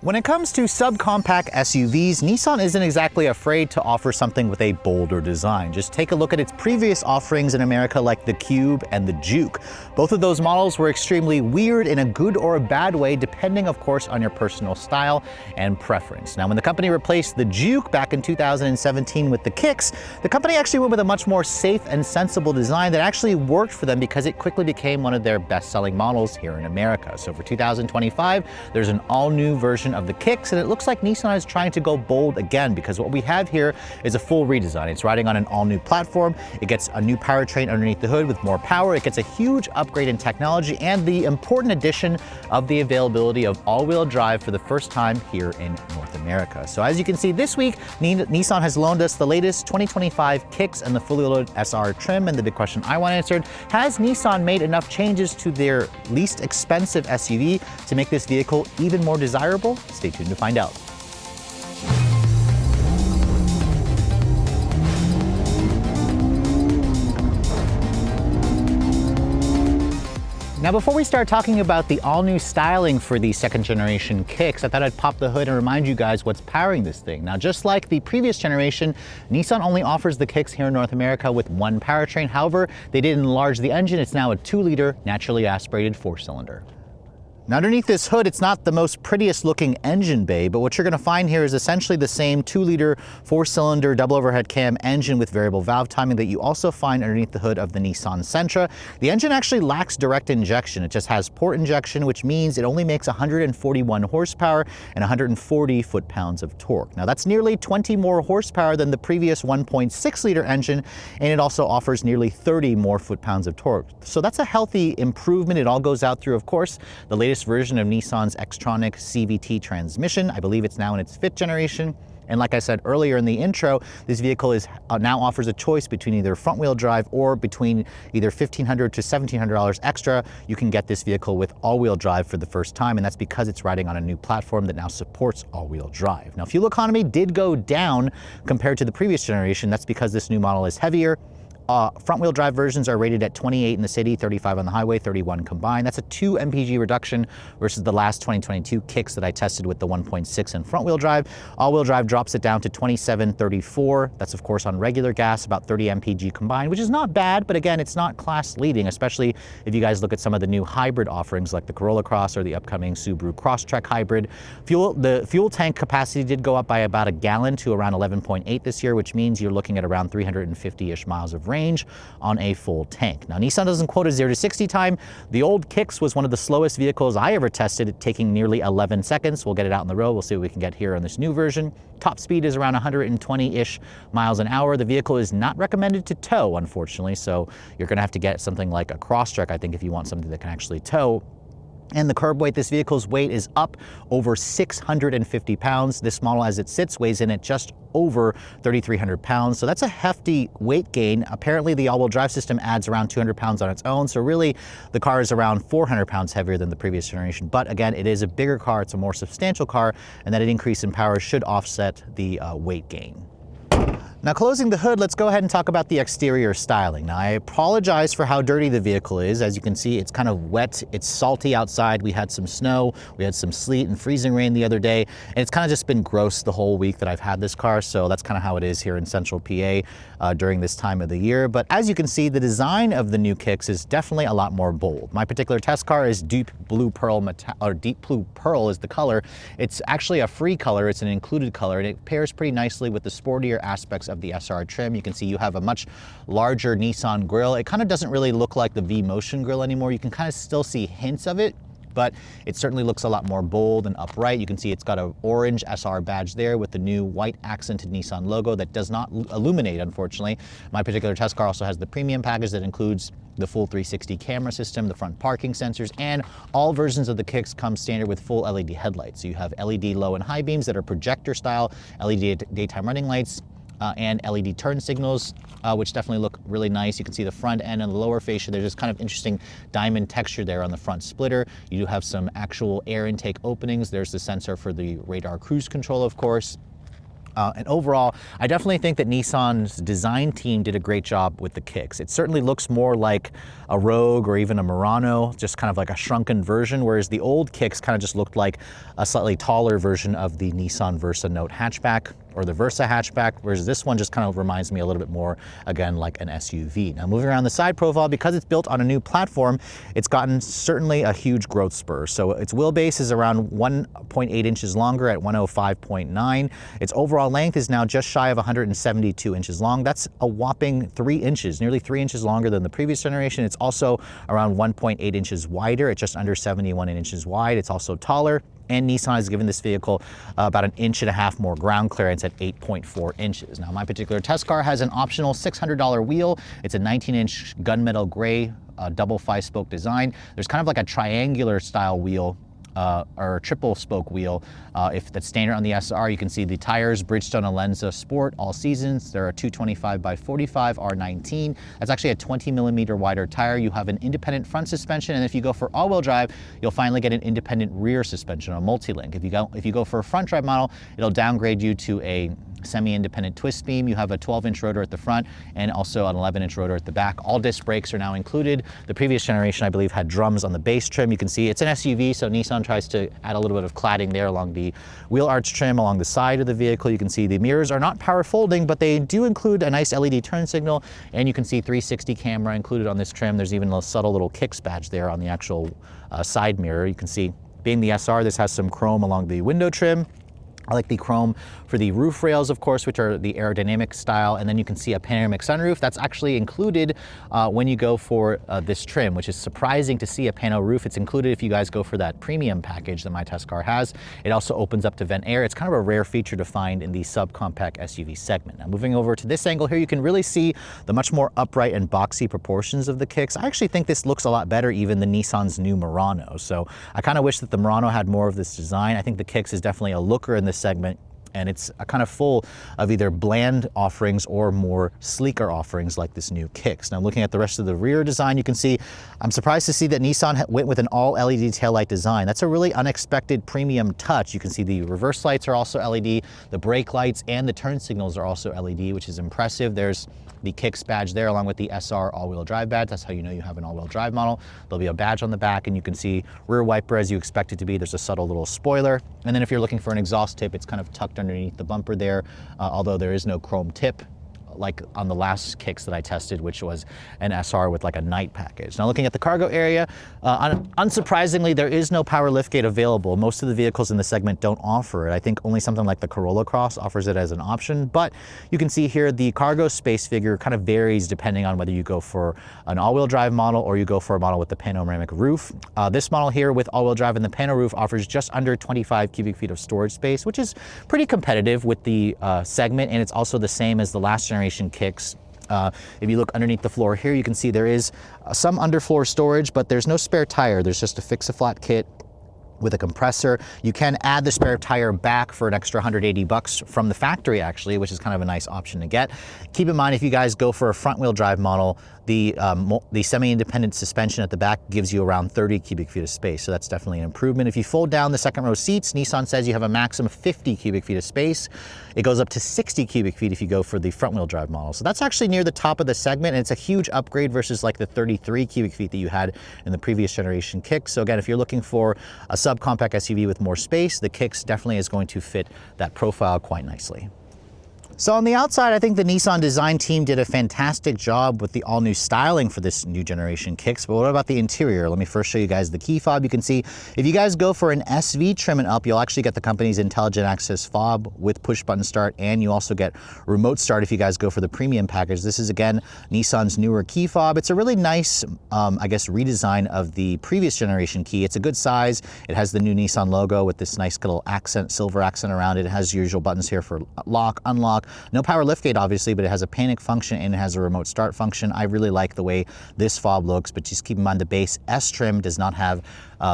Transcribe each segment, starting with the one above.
When it comes to subcompact SUVs, Nissan isn't exactly afraid to offer something with a bolder design. Just take a look at its previous offerings in America like the Cube and the Juke. Both of those models were extremely weird in a good or a bad way, depending of course on your personal style and preference. Now when the company replaced the Juke back in 2017 with the Kicks, the company actually went with a much more safe and sensible design that actually worked for them because it quickly became one of their best-selling models here in America. So for 2025, there's an all-new version of the Kicks, and it looks like Nissan is trying to go bold again because what we have here is a full redesign. It's riding on an all-new platform. It gets a new powertrain underneath the hood with more power. It gets a huge upgrade in technology and the important addition of the availability of all-wheel drive for the first time here in North America. So as you can see this week, Nissan has loaned us the latest 2025 Kicks and the fully loaded SR trim, and the big question I want answered, has Nissan made enough changes to their least expensive SUV to make this vehicle even more desirable? Stay tuned to find out. Now before we start talking about the all-new styling for the second generation Kicks, I thought I'd pop the hood and remind you guys what's powering this thing. Now just like the previous generation, Nissan only offers the Kicks here in North America with one powertrain. However, they did enlarge the engine. It's now a 2-liter naturally aspirated 4-cylinder. Now underneath this hood, it's not the most prettiest looking engine bay, but what you're gonna find here is essentially the same 2-liter 4-cylinder double overhead cam engine with variable valve timing that you also find underneath the hood of the Nissan Sentra. The engine actually lacks direct injection. It just has port injection, which means it only makes 141 horsepower and 140 foot-pounds of torque. Now that's nearly 20 more horsepower than the previous 1.6-liter engine, and it also offers nearly 30 more foot-pounds of torque. So that's a healthy improvement. It all goes out through, of course, the latest version of Nissan's Xtronic CVT transmission. I believe it's now in its 5th generation. And like I said earlier in the intro, this vehicle now offers a choice between either front-wheel drive or between either $1,500 to $1,700 extra. You can get this vehicle with all-wheel drive for the first time, and that's because it's riding on a new platform that now supports all-wheel drive. Now, fuel economy did go down compared to the previous generation. That's because this new model is heavier. Front-wheel drive versions are rated at 28 in the city, 35 on the highway, 31 combined. That's a 2 mpg reduction versus the last 2022 Kicks that I tested with the 1.6 and front-wheel drive. All-wheel drive drops it down to 27.34. That's of course on regular gas, about 30 mpg combined, which is not bad, but again, it's not class-leading, especially if you guys look at some of the new hybrid offerings like the Corolla Cross or the upcoming Subaru Crosstrek hybrid. The fuel tank capacity did go up by about a gallon to around 11.8 this year, which means you're looking at around 350-ish miles of range on a full tank. Now, Nissan doesn't quote a 0 to 60 time. The old Kicks was one of the slowest vehicles I ever tested, taking nearly 11 seconds. We'll get it out on the road. We'll see what we can get here on this new version. Top speed is around 120-ish miles an hour. The vehicle is not recommended to tow, unfortunately, so you're going to have to get something like a Crosstrek, I think, if you want something that can actually tow. And the curb weight, this vehicle's weight is up over 650 pounds. This model, as it sits, weighs in at just over 3,300 pounds. So that's a hefty weight gain. Apparently, the all-wheel drive system adds around 200 pounds on its own. So really, the car is around 400 pounds heavier than the previous generation. But again, it is a bigger car. It's a more substantial car, and that an increase in power should offset the weight gain. Now, closing the hood, let's go ahead and talk about the exterior styling. Now, I apologize for how dirty the vehicle is. As you can see, it's kind of wet. It's salty outside. We had some snow. We had some sleet and freezing rain the other day. And it's kind of just been gross the whole week that I've had this car. So that's kind of how it is here in central PA during this time of the year. But as you can see, the design of the new Kicks is definitely a lot more bold. My particular test car is deep blue pearl is the color. It's actually a free color. It's an included color, and it pairs pretty nicely with the sportier aspects of the SR trim. You can see you have a much larger Nissan grille. It kind of doesn't really look like the V-Motion grille anymore. You can kind of still see hints of it, but it certainly looks a lot more bold and upright. You can see it's got an orange SR badge there with the new white accented Nissan logo that does not illuminate, unfortunately. My particular test car also has the premium package that includes the full 360 camera system, the front parking sensors, and all versions of the Kicks come standard with full LED headlights. So you have LED low and high beams that are projector style, LED daytime running lights, and LED turn signals, which definitely look really nice. You can see the front end and the lower fascia. There's this kind of interesting diamond texture there on the front splitter. You do have some actual air intake openings. There's the sensor for the radar cruise control, of course. And overall, I definitely think that Nissan's design team did a great job with the kicks. It certainly looks more like a Rogue or even a Murano, just kind of like a shrunken version, whereas the old kicks kind of just looked like a slightly taller version of the Nissan Versa Note hatchback or the Versa hatchback, whereas this one just kind of reminds me a little bit more, again, like an SUV. Now, moving around the side profile, because it's built on a new platform, it's gotten certainly a huge growth spur. So its wheelbase is around 1.8 inches longer at 105.9. Its overall length is now just shy of 172 inches long. That's a whopping 3 inches, nearly 3 inches longer than the previous generation. It's also around 1.8 inches wider at just under 71 inches wide. It's also taller. And Nissan has given this vehicle about 1.5 inches more ground clearance at 8.4 inches. Now, my particular test car has an optional $600 wheel. It's a 19-inch gunmetal gray double 5-spoke design. There's kind of like a triangular style wheel or triple spoke wheel. If that's standard on the SR, you can see the tires, Bridgestone Alenza Sport, all seasons. They're a 225 by 45 R19. That's actually a 20 millimeter wider tire. You have an independent front suspension, and if you go for all-wheel drive, you'll finally get an independent rear suspension, a multi-link. If you go for a front drive model, it'll downgrade you to a semi-independent twist beam. You have a 12-inch rotor at the front and also an 11-inch rotor at the back. All disc brakes are now included. The previous generation, I believe, had drums on the base trim. You can see it's an SUV, so Nissan tries to add a little bit of cladding there along the wheel arch trim along the side of the vehicle. You can see the mirrors are not power folding, but they do include a nice LED turn signal, and you can see 360 camera included on this trim. There's even a subtle little Kicks badge there on the actual side mirror. You can see, being the SR, this has some chrome along the window trim. I like the chrome for the roof rails, of course, which are the aerodynamic style, and then you can see a panoramic sunroof. That's actually included when you go for this trim, which is surprising to see a pano roof. It's included if you guys go for that premium package that my test car has. It also opens up to vent air. It's kind of a rare feature to find in the subcompact SUV segment. Now, moving over to this angle here, you can really see the much more upright and boxy proportions of the kicks. I actually think this looks a lot better even than Nissan's new Murano. So I kind of wish that the Murano had more of this design. I think the kicks is definitely a looker in this segment, and it's kind of full of either bland offerings or more sleeker offerings like this new kicks. Now, looking at the rest of the rear design, you can see, I'm surprised to see that Nissan went with an all LED taillight design. That's a really unexpected premium touch. You can see the reverse lights are also LED, the brake lights and the turn signals are also LED, which is impressive. There's the Kicks badge there along with the SR all-wheel drive badge. That's how you know you have an all-wheel drive model. There'll be a badge on the back, and you can see rear wiper as you expect it to be. There's a subtle little spoiler. And then if you're looking for an exhaust tip, it's kind of tucked underneath the bumper there, although there is no chrome tip like on the last kicks that I tested, which was an SR with like a night package. Now, looking at the cargo area, unsurprisingly, there is no power liftgate available. Most of the vehicles in the segment don't offer it. I think only something like the Corolla Cross offers it as an option, but you can see here the cargo space figure kind of varies depending on whether you go for an all-wheel drive model or you go for a model with the panoramic roof. This model here with all-wheel drive and the pano roof offers just under 25 cubic feet of storage space, which is pretty competitive with the segment, and it's also the same as the last generation kicks. If you look underneath the floor here, you can see there is some underfloor storage, but there's no spare tire. There's just a fix-a-flat kit with a compressor. You can add the spare tire back for an extra $180 from the factory, actually, which is kind of a nice option to get. Keep in mind, if you guys go for a front-wheel drive model, the semi-independent suspension at the back gives you around 30 cubic feet of space, so that's definitely an improvement. If you fold down the second row seats, Nissan says you have a maximum of 50 cubic feet of space. It goes up to 60 cubic feet if you go for the front-wheel drive model. So that's actually near the top of the segment, and it's a huge upgrade versus like the 33 cubic feet that you had in the previous generation Kicks. So again, if you're looking for a subcompact SUV with more space, the Kicks definitely is going to fit that profile quite nicely. So on the outside, I think the Nissan design team did a fantastic job with the all-new styling for this new generation Kicks, but what about the interior? Let me first show you guys the key fob. You can see if you guys go for an SV trim and up, you'll actually get the company's intelligent access fob with push-button start, and you also get remote start if you guys go for the premium package. This is, again, Nissan's newer key fob. It's a really nice, I guess, redesign of the previous generation key. It's a good size. It has the new Nissan logo with this nice little accent, silver accent around it. It has your usual buttons here for lock, unlock. No power liftgate, obviously, but it has a panic function and it has a remote start function. I really like the way this fob looks, but just keep in mind the base S trim does not have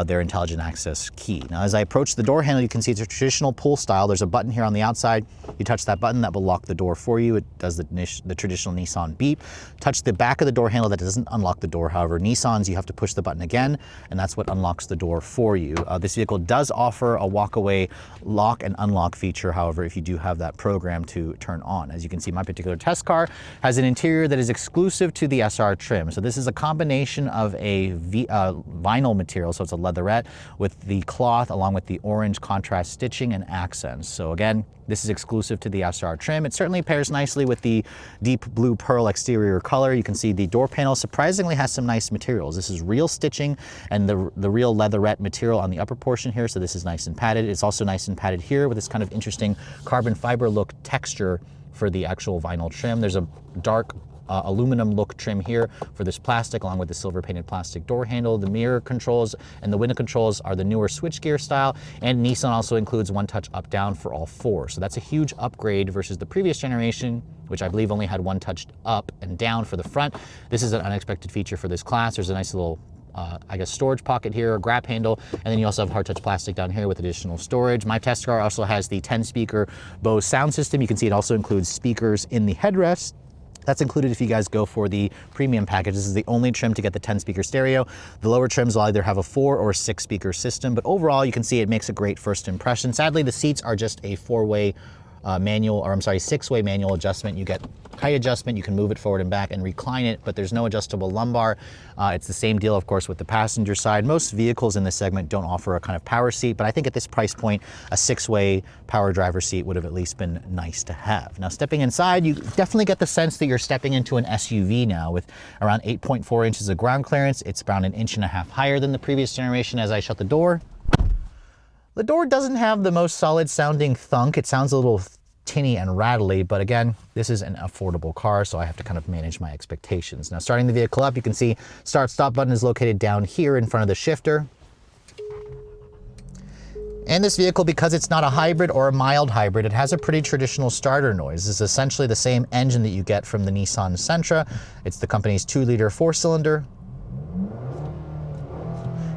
their intelligent access key. Now, as I approach the door handle, you can see it's a traditional pull style. There's a button here on the outside. You touch that button, that will lock the door for you. It does the traditional Nissan beep. Touch the back of the door handle, that doesn't unlock the door. However, Nissans, you have to push the button again, and that's what unlocks the door for you. This vehicle does offer a walk-away lock and unlock feature, however, if you do have that program to turn on. As you can see, my particular test car has an interior that is exclusive to the SR trim. So this is a combination of a vinyl material, so it's a leatherette, with the cloth along with the orange contrast stitching and accents. So again, this is exclusive to the SR trim. It certainly pairs nicely with the deep blue pearl exterior color. You can see the door panel surprisingly has some nice materials. This is real stitching and the real leatherette material on the upper portion here, so this is nice and padded. It's also nice and padded here with this kind of interesting carbon fiber look texture for the actual vinyl trim. There's a dark aluminum look trim here for this plastic, along with the silver painted plastic door handle. The mirror controls and the window controls are the newer switchgear style, and Nissan also includes one touch up down for all four. So that's a huge upgrade versus the previous generation, which I believe only had one touch up and down for the front. This is an unexpected feature for this class. There's a nice little I guess storage pocket here, a grab handle, and then you also have hard touch plastic down here with additional storage. My test car also has the 10-speaker Bose sound system. You can see it also includes speakers in the headrest. That's included if you guys go for the premium package. This is the only trim to get the 10-speaker stereo. The lower trims will either have a 4 or 6-speaker system, but overall you can see it makes a great first impression. Sadly, the seats are just a 4-way manual, or I'm sorry, 6-way manual adjustment. You get height adjustment, you can move it forward and back and recline it, but there's no adjustable lumbar. It's the same deal, of course, with the passenger side. Most vehicles in this segment don't offer a kind of power seat, but I think at this price point, a 6-way power driver seat would have at least been nice to have. Now, stepping inside, you definitely get the sense that you're stepping into an SUV now with around 8.4 inches of ground clearance. It's around 1.5 inches higher than the previous generation. As I shut the door doesn't have the most solid sounding thunk. It sounds a little tinny and rattly, but again, this is an affordable car, so I have to kind of manage my expectations. Now, starting the vehicle up, you can see start-stop button is located down here in front of the shifter. And this vehicle, because it's not a hybrid or a mild hybrid, it has a pretty traditional starter noise. This is essentially the same engine that you get from the Nissan Sentra. It's the company's 2-liter 4-cylinder.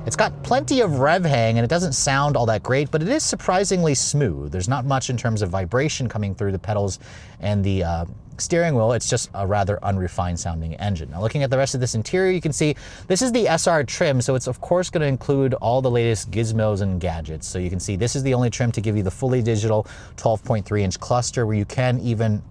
It's got plenty of rev hang and it doesn't sound all that great, but it is surprisingly smooth. There's not much in terms of vibration coming through the pedals and the steering wheel. It's just a rather unrefined sounding engine. Now, looking at the rest of this interior, you can see this is the SR trim, so it's of course going to include all the latest gizmos and gadgets. So you can see this is the only trim to give you the fully digital 12.3-inch cluster, where you can even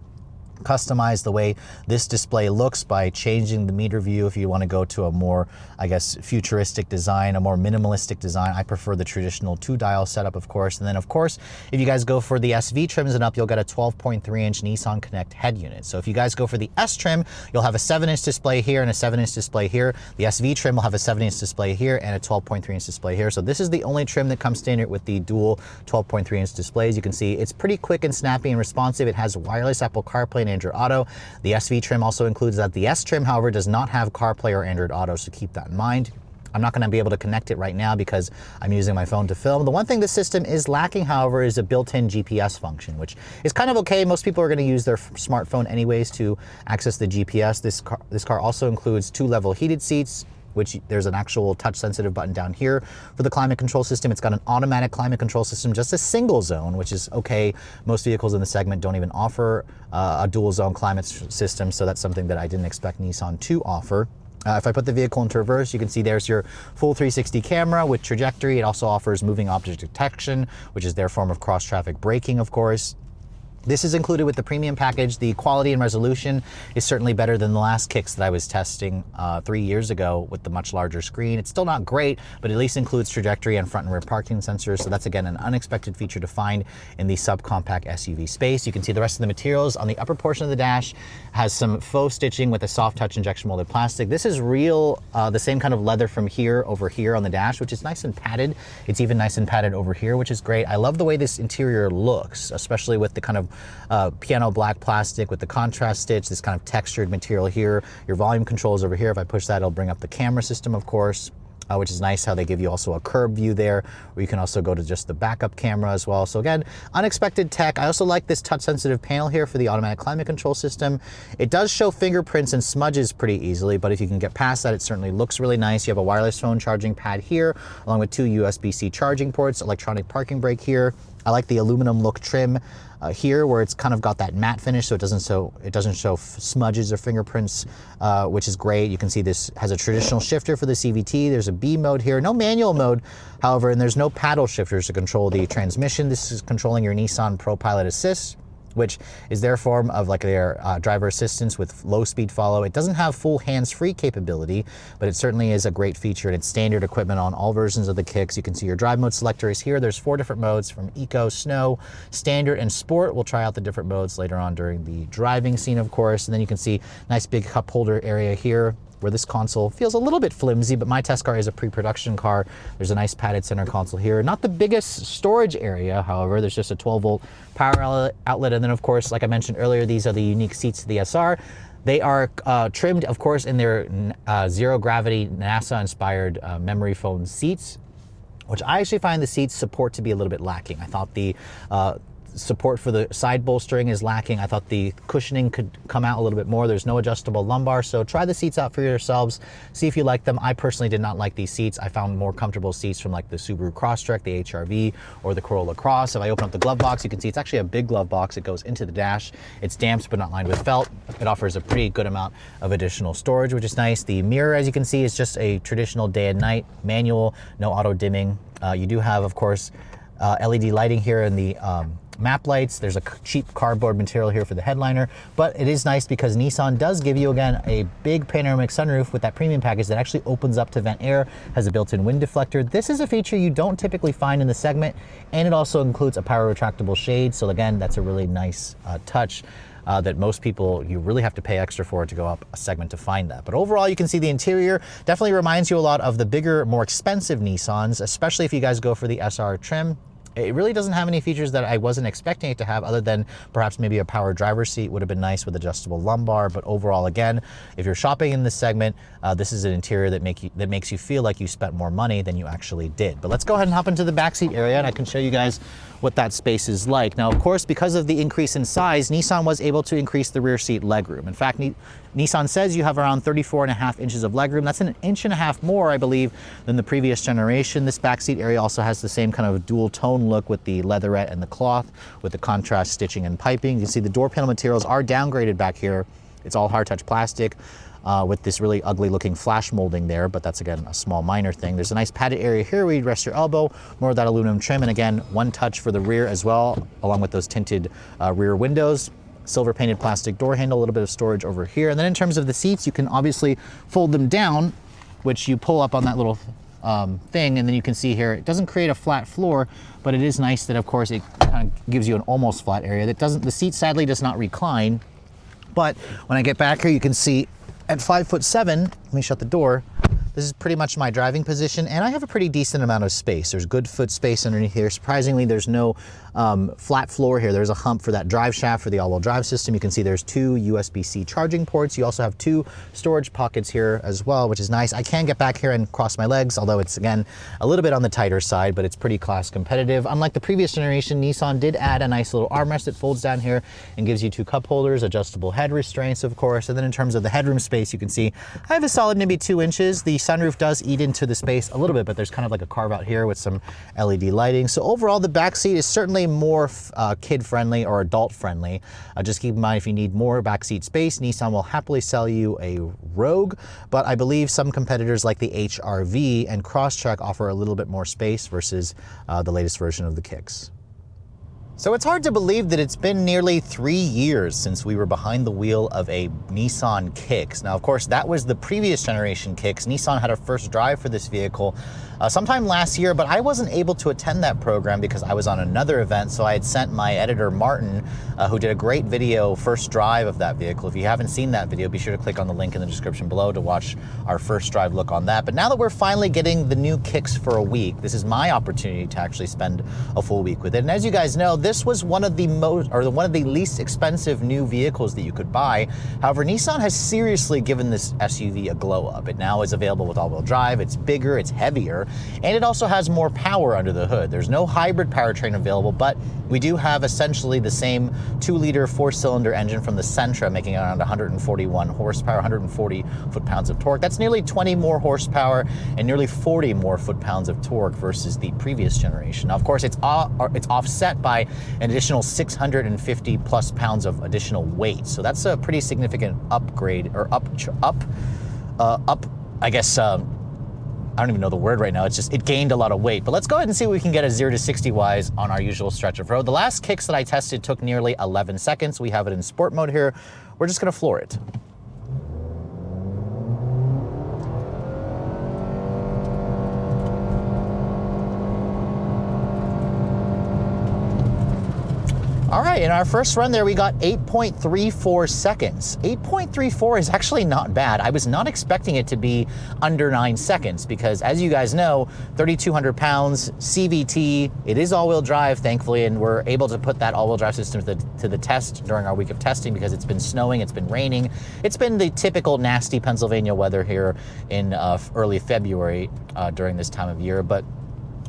customize the way this display looks by changing the meter view if you want to go to a more, I guess, futuristic design, a more minimalistic design. I prefer the traditional 2-dial setup, of course. And then, of course, if you guys go for the SV trims and up, you'll get a 12.3-inch Nissan Connect head unit. So if you guys go for the S trim, you'll have a 7-inch display here and a 7-inch display here. The SV trim will have a 7-inch display here and a 12.3-inch display here. So this is the only trim that comes standard with the dual 12.3-inch displays. You can see it's pretty quick and snappy and responsive. It has wireless Apple CarPlay and Android Auto. The SV trim also includes that. The S trim, however, does not have CarPlay or Android Auto, so keep that in mind. I'm not going to be able to connect it right now because I'm using my phone to film. The one thing this system is lacking, however, is a built-in GPS function, which is kind of okay. Most people are going to use their smartphone anyways to access the GPS. This car also includes 2-level heated seats, which there's an actual touch-sensitive button down here for the climate control system. It's got an automatic climate control system, just a single zone, which is okay. Most vehicles in the segment don't even offer a dual zone climate system, so that's something that I didn't expect Nissan to offer. If I put the vehicle into reverse, you can see there's your full 360 camera with trajectory. It also offers moving object detection, which is their form of cross-traffic braking, of course. This is included with the premium package. The quality and resolution is certainly better than the last kicks that I was testing 3 years ago with the much larger screen. It's still not great, but at least includes trajectory and front and rear parking sensors. So that's, again, an unexpected feature to find in the subcompact SUV space. You can see the rest of the materials on the upper portion of the dash has some faux stitching with a soft touch injection molded plastic. This is real, the same kind of leather from here over here on the dash, which is nice and padded. It's even nice and padded over here, which is great. I love the way this interior looks, especially with the kind of piano black plastic with the contrast stitch, this kind of textured material here. Your volume controls over here. If I push that, it'll bring up the camera system, of course. which is nice how they give you also a curb view there, where you can also go to just the backup camera as well. So again, unexpected tech. I also like this touch sensitive panel here for the automatic climate control system. It does show fingerprints and smudges pretty easily, but if you can get past that, it certainly looks really nice. You have a wireless phone charging pad here, along with 2 USB-C charging ports, electronic parking brake here. I like the aluminum look trim here, where it's kind of got that matte finish, so it doesn't show smudges or fingerprints, which is great. You can see this has a traditional shifter for the CVT. There's a B mode here, no manual mode, however, and there's no paddle shifters to control the transmission. This is controlling your Nissan ProPilot Assist, which is their form of like their driver assistance with low speed follow. It doesn't have full hands-free capability, but it certainly is a great feature, and it's standard equipment on all versions of the Kicks. You can see your drive mode selector is here. There's 4 different modes from Eco, Snow, Standard, and Sport. We'll try out the different modes later on during the driving scene, of course. And then you can see nice big cup holder area here, where this console feels a little bit flimsy, but my test car is a pre-production car. There's a nice padded center console here. Not the biggest storage area, however. There's just a 12-volt power outlet. And then, of course, like I mentioned earlier, these are the unique seats to the SR. They are trimmed, of course, in their zero-gravity, NASA-inspired memory foam seats, which I actually find the seats support to be a little bit lacking. I thought the support for the side bolstering is lacking. I thought the cushioning could come out a little bit more. There's no adjustable lumbar, so try the seats out for yourselves. See if you like them. I personally did not like these seats. I found more comfortable seats from like the Subaru Crosstrek, the HR-V, or the Corolla Cross. If I open up the glove box, you can see it's actually a big glove box. It goes into the dash. It's damped but not lined with felt. It offers a pretty good amount of additional storage, which is nice. The mirror, as you can see, is just a traditional day and night manual, no auto dimming. You do have, of course, LED lighting here in the map lights. There's a cheap cardboard material here for the headliner, but it is nice because Nissan does give you, again, a big panoramic sunroof with that premium package that actually opens up to vent air, has a built-in wind deflector. This is a feature you don't typically find in the segment, and it also includes a power retractable shade. So again, that's a really nice touch that most people, you really have to pay extra for to go up a segment to find that. But overall, you can see the interior definitely reminds you a lot of the bigger, more expensive Nissans, especially if you guys go for the SR trim. It really doesn't have any features that I wasn't expecting it to have, other than perhaps maybe a power driver's seat would have been nice with adjustable lumbar. But overall, again, if you're shopping in this segment, this is an interior that makes you feel like you spent more money than you actually did. But let's go ahead and hop into the backseat area, and I can show you guys what that space is like. Now, of course, because of the increase in size, Nissan was able to increase the rear seat legroom. In fact, Nissan says you have around 34.5 inches of legroom. That's an inch and a half more, I believe, than the previous generation. This backseat area also has the same kind of dual tone look with the leatherette and the cloth, with the contrast stitching and piping. You can see the door panel materials are downgraded back here. It's all hard touch plastic. With this really ugly looking flash molding there, but that's, again, a small minor thing. There's a nice padded area here where you'd rest your elbow, more of that aluminum trim, and again, one touch for the rear as well, along with those tinted rear windows. Silver painted plastic door handle, a little bit of storage over here. And then in terms of the seats, you can obviously fold them down, which you pull up on that little thing, and then you can see here, it doesn't create a flat floor, but it is nice that, of course, it kind of gives you an almost flat area. The seat sadly does not recline, but when I get back here, you can see at 5'7", let me shut the door, this is pretty much my driving position, and I have a pretty decent amount of space. There's good foot space underneath here. Surprisingly, there's no flat floor here. There's a hump for that drive shaft for the all-wheel drive system. You can see there's 2 USB-C charging ports. You also have 2 storage pockets here as well, which is nice. I can get back here and cross my legs, although it's, again, a little bit on the tighter side, but it's pretty class competitive. Unlike the previous generation, Nissan did add a nice little armrest that folds down here and gives you 2 cup holders, adjustable head restraints, of course. And then in terms of the headroom space, you can see I have a solid maybe 2 inches. The sunroof does eat into the space a little bit, but there's kind of like a carve out here with some LED lighting. So overall, the back seat is certainly more kid-friendly or adult-friendly. Just keep in mind, if you need more backseat space, Nissan will happily sell you a Rogue, but I believe some competitors like the HR-V and Crosstrek offer a little bit more space versus the latest version of the Kicks. So it's hard to believe that it's been nearly 3 years since we were behind the wheel of a Nissan Kicks. Now, of course, that was the previous generation Kicks. Nissan had a first drive for this vehicle sometime last year, but I wasn't able to attend that program because I was on another event. So I had sent my editor, Martin, who did a great video, first drive of that vehicle. If you haven't seen that video, be sure to click on the link in the description below to watch our first drive look on that. But now that we're finally getting the new kicks for a week, this is my opportunity to actually spend a full week with it. And as you guys know, this was one of the least expensive new vehicles that you could buy. However, Nissan has seriously given this SUV a glow up. It now is available with all-wheel drive, it's bigger, it's heavier, and it also has more power under the hood. There's no hybrid powertrain available, but we do have essentially the same 2-liter 4-cylinder engine from the Sentra, making around 141 horsepower, 140 foot-pounds of torque. That's nearly 20 more horsepower and nearly 40 more foot-pounds of torque versus the previous generation. Now, of course, it's offset by an additional 650 plus pounds of additional weight. So that's a pretty significant upgrade, or I guess, I don't even know the word right now. It's just, it gained a lot of weight. But let's go ahead and see what we can get a 0 to 60 wise on our usual stretch of road. The last kicks that I tested took nearly 11 seconds. We have it in sport mode here. We're just gonna floor it. All right, in our first run there, we got 8.34 seconds. 8.34 is actually not bad. I was not expecting it to be under 9 seconds because, as you guys know, 3,200 pounds, CVT, it is all-wheel drive, thankfully, and we're able to put that all-wheel drive system to the test during our week of testing because it's been snowing, it's been raining. It's been the typical nasty Pennsylvania weather here in early February during this time of year, but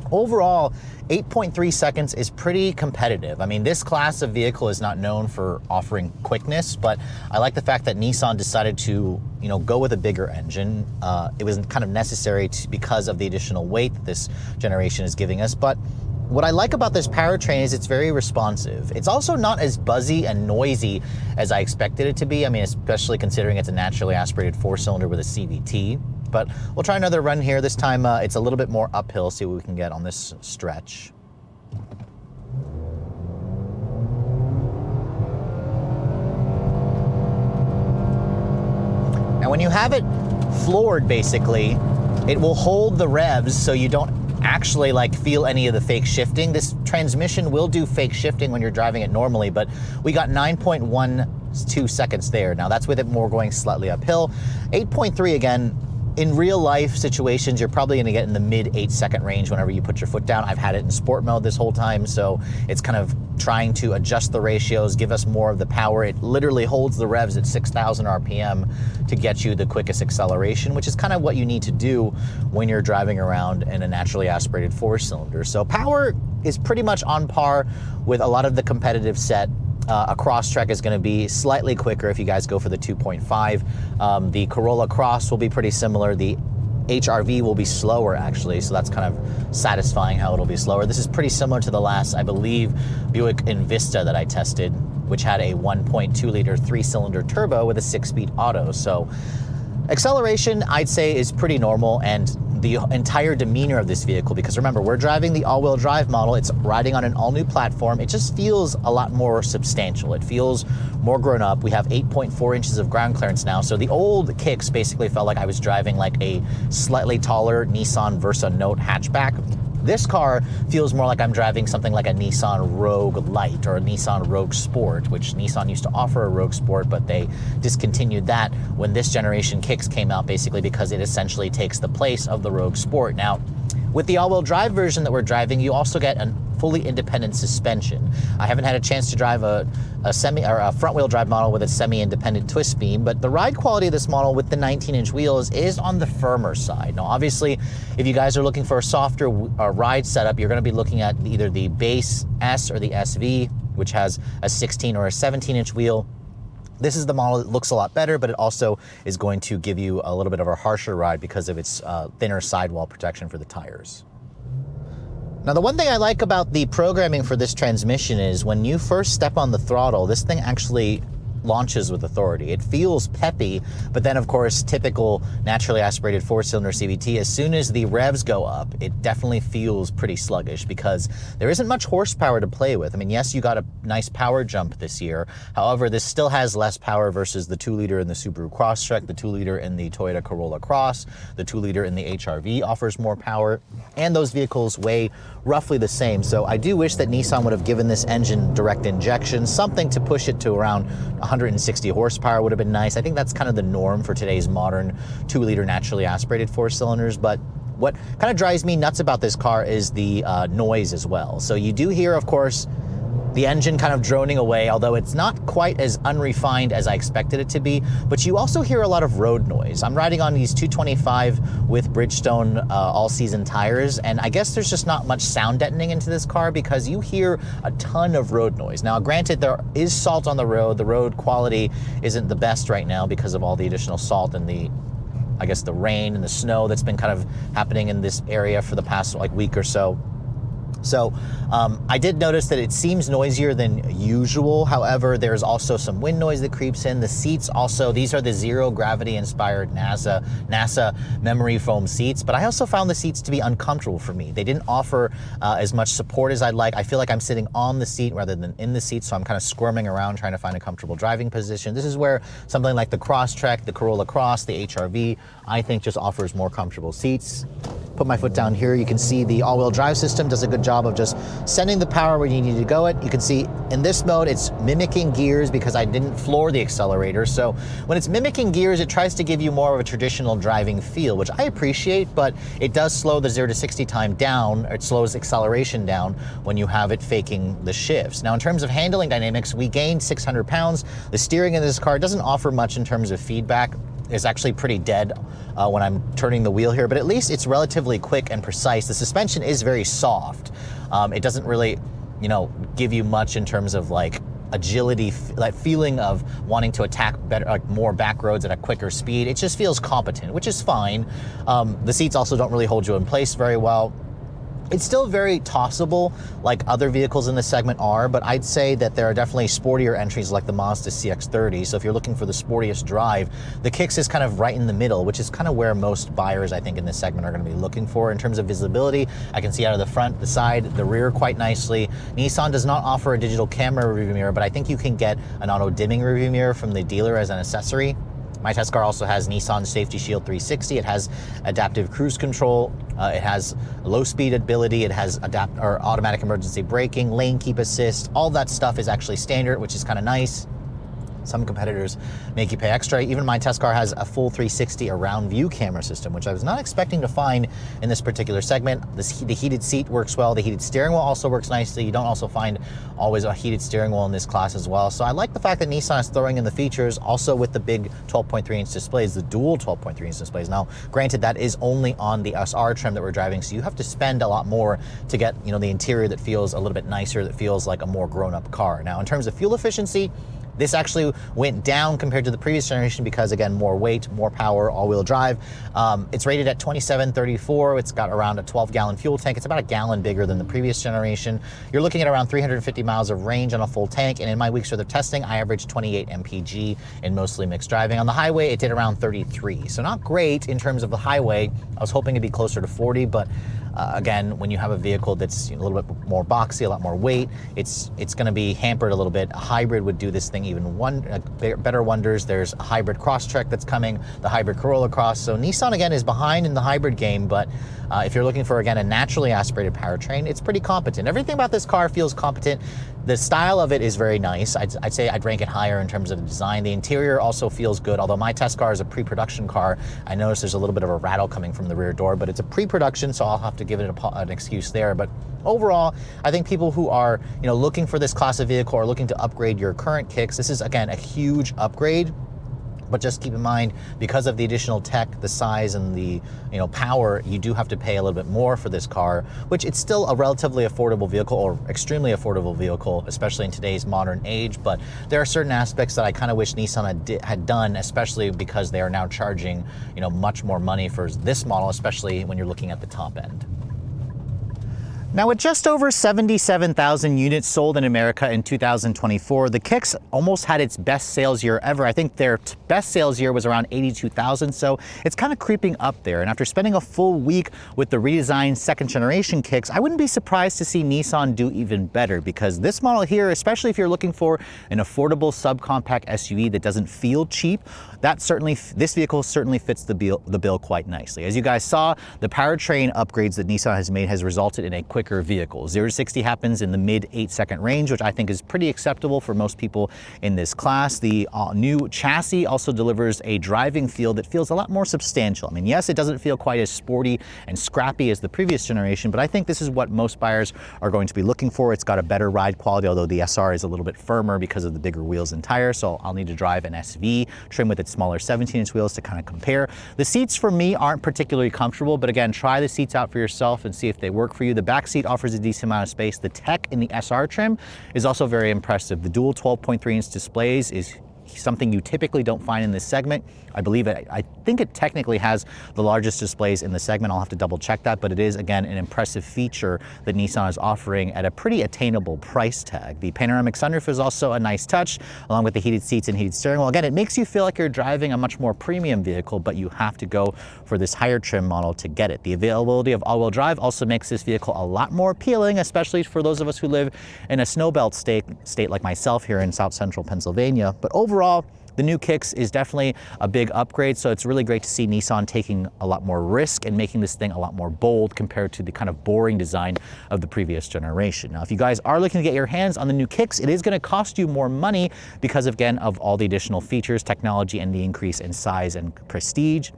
overall, 8.3 seconds is pretty competitive. I mean, this class of vehicle is not known for offering quickness, but I like the fact that Nissan decided to, go with a bigger engine. It was kind of necessary because of the additional weight that this generation is giving us. But what I like about this powertrain is it's very responsive. It's also not as buzzy and noisy as I expected it to be. I mean, especially considering it's a naturally aspirated 4-cylinder with a CVT. But we'll try another run here. This time it's a little bit more uphill, see what we can get on this stretch. Now when you have it floored, basically, it will hold the revs so you don't actually feel any of the fake shifting. This transmission will do fake shifting when you're driving it normally, but we got 9.12 seconds there. Now that's with it more going slightly uphill. 8.3 again. In real life situations, you're probably gonna get in the mid 8-second range whenever you put your foot down. I've had it in sport mode this whole time, so it's kind of trying to adjust the ratios, give us more of the power. It literally holds the revs at 6,000 RPM to get you the quickest acceleration, which is kind of what you need to do when you're driving around in a naturally aspirated 4-cylinder. So power is pretty much on par with a lot of the competitive set. A Crosstrek is going to be slightly quicker if you guys go for the 2.5. The Corolla Cross will be pretty similar. The HR-V will be slower, actually, so that's kind of satisfying how it'll be slower. This is pretty similar to the last, I believe, Buick Envista that I tested, which had a 1.2-liter 3-cylinder turbo with a 6-speed auto. So acceleration, I'd say, is pretty normal, and the entire demeanor of this vehicle, because remember, we're driving the all-wheel drive model, it's riding on an all-new platform, it just feels a lot more substantial. It feels more grown up. We have 8.4 inches of ground clearance now, so the old kicks basically felt like I was driving like a slightly taller Nissan Versa Note hatchback. This car feels more like I'm driving something like a Nissan Rogue Lite or a Nissan Rogue Sport, which Nissan used to offer a Rogue Sport, but they discontinued that when this generation kicks came out, basically because it essentially takes the place of the Rogue Sport. Now, with the all-wheel drive version that we're driving, you also get a fully independent suspension. I haven't had a chance to drive a front-wheel drive model with a semi-independent twist beam, but the ride quality of this model with the 19-inch wheels is on the firmer side. Now, obviously, if you guys are looking for a softer ride setup, you're going to be looking at either the base S or the SV, which has a 16 or a 17-inch wheel. This is the model that looks a lot better, but it also is going to give you a little bit of a harsher ride because of its thinner sidewall protection for the tires. Now, the one thing I like about the programming for this transmission is when you first step on the throttle, this thing actually launches with authority. It feels peppy, but then of course, typical naturally aspirated 4-cylinder CVT, as soon as the revs go up, it definitely feels pretty sluggish because there isn't much horsepower to play with. I mean, yes, you got a nice power jump this year. However, this still has less power versus the 2-liter in the Subaru Crosstrek, the 2-liter in the Toyota Corolla Cross, the 2-liter in the HR-V offers more power, and those vehicles weigh roughly the same. So I do wish that Nissan would have given this engine direct injection, something to push it to around 160 horsepower would have been nice. I think that's kind of the norm for today's modern 2-liter naturally aspirated 4-cylinders, but what kind of drives me nuts about this car is the noise as well. So you do hear, of course, the engine kind of droning away, although it's not quite as unrefined as I expected it to be, but you also hear a lot of road noise. I'm riding on these 225 with Bridgestone all-season tires, and I guess there's just not much sound deadening into this car because you hear a ton of road noise. Now, granted, there is salt on the road quality isn't the best right now because of all the additional salt and the, I guess, the rain and the snow that's been kind of happening in this area for the past like week or so. So I did notice that it seems noisier than usual. However, there's also some wind noise that creeps in. The seats also, these are the zero gravity inspired NASA memory foam seats, but I also found the seats to be uncomfortable for me. They didn't offer as much support as I'd like. I feel like I'm sitting on the seat rather than in the seat, so I'm kind of squirming around trying to find a comfortable driving position. This is where something like the Crosstrek, the Corolla Cross, the HR-V, I think just offers more comfortable seats. Put my foot down here, you can see the all-wheel drive system does a good job of just sending the power where you need to go it. You can see in this mode, it's mimicking gears because I didn't floor the accelerator. So when it's mimicking gears, it tries to give you more of a traditional driving feel, which I appreciate, but it does slow the 0 to 60 time down, or it slows acceleration down when you have it faking the shifts. Now, in terms of handling dynamics, we gained 600 pounds. The steering in this car doesn't offer much in terms of feedback. Is actually pretty dead when I'm turning the wheel here, but at least it's relatively quick and precise. The suspension is very soft. It doesn't really, give you much in terms of like agility, that feeling of wanting to attack better, like more back roads at a quicker speed. It just feels competent, which is fine. The seats also don't really hold you in place very well. It's still very tossable like other vehicles in this segment are, but I'd say that there are definitely sportier entries like the Mazda CX-30. So if you're looking for the sportiest drive, the Kicks is kind of right in the middle, which is kind of where most buyers, I think, in this segment are going to be looking for. In terms of visibility, I can see out of the front, the side, the rear quite nicely. Nissan does not offer a digital camera rearview mirror, but I think you can get an auto-dimming rearview mirror from the dealer as an accessory. My test car also has Nissan Safety Shield 360. It has adaptive cruise control. It has low speed ability. It has automatic emergency braking, lane keep assist. All that stuff is actually standard, which is kind of nice. Some competitors make you pay extra. Even my test car has a full 360 around view camera system, which I was not expecting to find in this particular segment. The heated seat works well. The heated steering wheel also works nicely. You don't also find always a heated steering wheel in this class as well. So I like the fact that Nissan is throwing in the features also with the big 12.3-inch displays, the dual 12.3-inch displays. Now, granted, that is only on the SR trim that we're driving, so you have to spend a lot more to get, the interior that feels a little bit nicer, that feels like a more grown-up car. Now, in terms of fuel efficiency, this actually went down compared to the previous generation because, again, more weight, more power, all-wheel drive. It's rated at 2734. It's got around a 12-gallon fuel tank. It's about a gallon bigger than the previous generation. You're looking at around 350 miles of range on a full tank, and in my weeks worth of testing, I averaged 28 mpg in mostly mixed driving. On the highway, it did around 33, so not great in terms of the highway. I was hoping to be closer to 40, but again, when you have a vehicle that's a little bit more boxy, a lot more weight, it's going to be hampered a little bit. A hybrid would do this thing even better wonders. There's a hybrid Crosstrek that's coming, the hybrid Corolla Cross. So Nissan, again, is behind in the hybrid game, but if you're looking for, again, a naturally aspirated powertrain, it's pretty competent. Everything about this car feels competent. The style of it is very nice. I'd say I'd rank it higher in terms of the design. The interior also feels good, although my test car is a pre-production car. I noticed there's a little bit of a rattle coming from the rear door, but it's a pre-production, so I'll have to give it an excuse there. But overall, I think people who are looking for this class of vehicle or looking to upgrade your current Kicks, this is, again, a huge upgrade. But just keep in mind, because of the additional tech, the size, and the power, you do have to pay a little bit more for this car, which it's still a relatively affordable vehicle, or extremely affordable vehicle, especially in today's modern age. But there are certain aspects that I kind of wish Nissan had done, especially because they are now charging much more money for this model, especially when you're looking at the top end. Now, with just over 77,000 units sold in America in 2024, the Kicks almost had its best sales year ever. I think their best sales year was around 82,000, so it's kind of creeping up there. And after spending a full week with the redesigned second generation Kicks, I wouldn't be surprised to see Nissan do even better, because this model here, especially if you're looking for an affordable subcompact SUV that doesn't feel cheap, this vehicle certainly fits the bill quite nicely. As you guys saw, the powertrain upgrades that Nissan has made has resulted in a quicker vehicle. 0 to 60 happens in the mid 8-second range, which I think is pretty acceptable for most people in this class. The new chassis also delivers a driving feel that feels a lot more substantial. I mean, yes, it doesn't feel quite as sporty and scrappy as the previous generation, but I think this is what most buyers are going to be looking for. It's got a better ride quality, although the SR is a little bit firmer because of the bigger wheels and tires, so I'll need to drive an SV trim with its smaller 17-inch wheels to kind of compare. The seats for me aren't particularly comfortable, but again, try the seats out for yourself and see if they work for you. The back seat offers a decent amount of space. The tech in the SR trim is also very impressive. The dual 12.3-inch displays is something you typically don't find in this segment. I think it technically has the largest displays in the segment. I'll have to double check that, but it is, again, an impressive feature that Nissan is offering at a pretty attainable price tag. The panoramic sunroof is also a nice touch, along with the heated seats and heated steering wheel. Again, it makes you feel like you're driving a much more premium vehicle, but you have to go for this higher trim model to get it. The availability of all-wheel drive also makes this vehicle a lot more appealing, especially for those of us who live in a snowbelt state like myself here in South Central Pennsylvania. But overall, the new Kicks is definitely a big upgrade, so it's really great to see Nissan taking a lot more risk and making this thing a lot more bold compared to the kind of boring design of the previous generation. Now, if you guys are looking to get your hands on the new Kicks, it is going to cost you more money because, again, of all the additional features, technology, and the increase in size and prestige.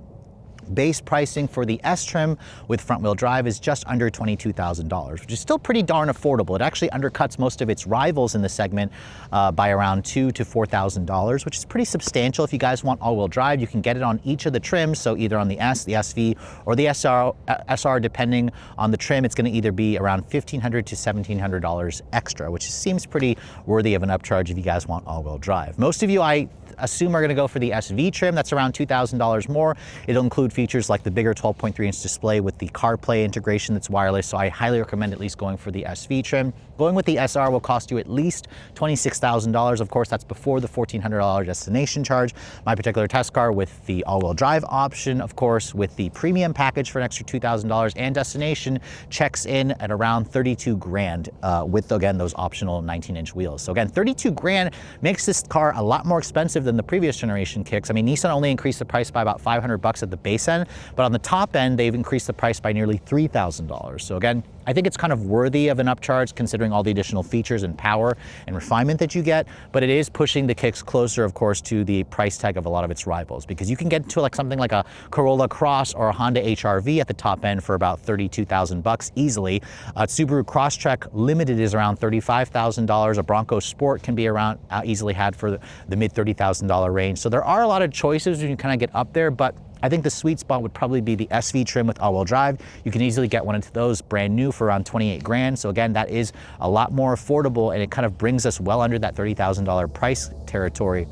Base pricing for the S trim with front-wheel drive is just under $22,000, which is still pretty darn affordable. It actually undercuts most of its rivals in the segment by around $2,000 to $4,000, which is pretty substantial. If you guys want all-wheel drive, you can get it on each of the trims, so either on the S, the SV, or the SR, depending on the trim. It's going to either be around $1,500 to $1,700 extra, which seems pretty worthy of an upcharge if you guys want all-wheel drive. Most of you, I assume, are going to go for the SV trim. That's around $2,000 more. It'll include features like the bigger 12.3-inch display with the CarPlay integration that's wireless, so I highly recommend at least going for the SV trim. Going with the SR will cost you at least $26,000. Of course, that's before the $1,400 destination charge. My particular test car with the all-wheel drive option, of course, with the premium package for an extra $2,000 and destination, checks in at around 32 grand with, again, those optional 19-inch wheels. So again, 32 grand makes this car a lot more expensive than the previous generation Kicks. I mean, Nissan only increased the price by about $500 at the base end, but on the top end, they've increased the price by nearly $3,000. So again, I think it's kind of worthy of an upcharge considering all the additional features and power and refinement that you get, but it is pushing the Kicks closer, of course, to the price tag of a lot of its rivals, because you can get to like something like a Corolla Cross or a Honda HR-V at the top end for about $32,000 easily. Subaru Crosstrek Limited is around $35,000. A Bronco Sport can be around easily had for the mid $30,000 range. So there are a lot of choices when you kind of get up there, but I think the sweet spot would probably be the SV trim with all-wheel drive. You can easily get one into those brand new for around 28 grand. So again, that is a lot more affordable, and it kind of brings us well under that $30,000 price territory,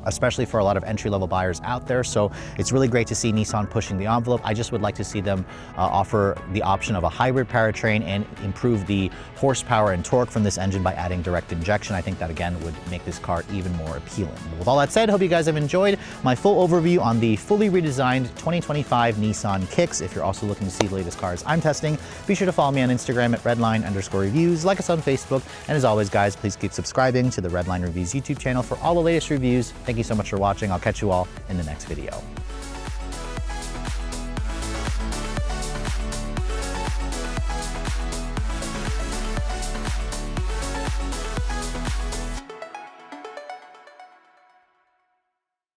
especially for a lot of entry-level buyers out there. So it's really great to see Nissan pushing the envelope. I just would like to see them offer the option of a hybrid powertrain and improve the horsepower and torque from this engine by adding direct injection. I think that, again, would make this car even more appealing. With all that said, hope you guys have enjoyed my full overview on the fully redesigned 2025 Nissan Kicks. If you're also looking to see the latest cars I'm testing, be sure to follow me on Instagram at redline_reviews, like us on Facebook, and as always, guys, please keep subscribing to the Redline Reviews YouTube channel for all the latest reviews. Thank you so much for watching. I'll catch you all in the next video.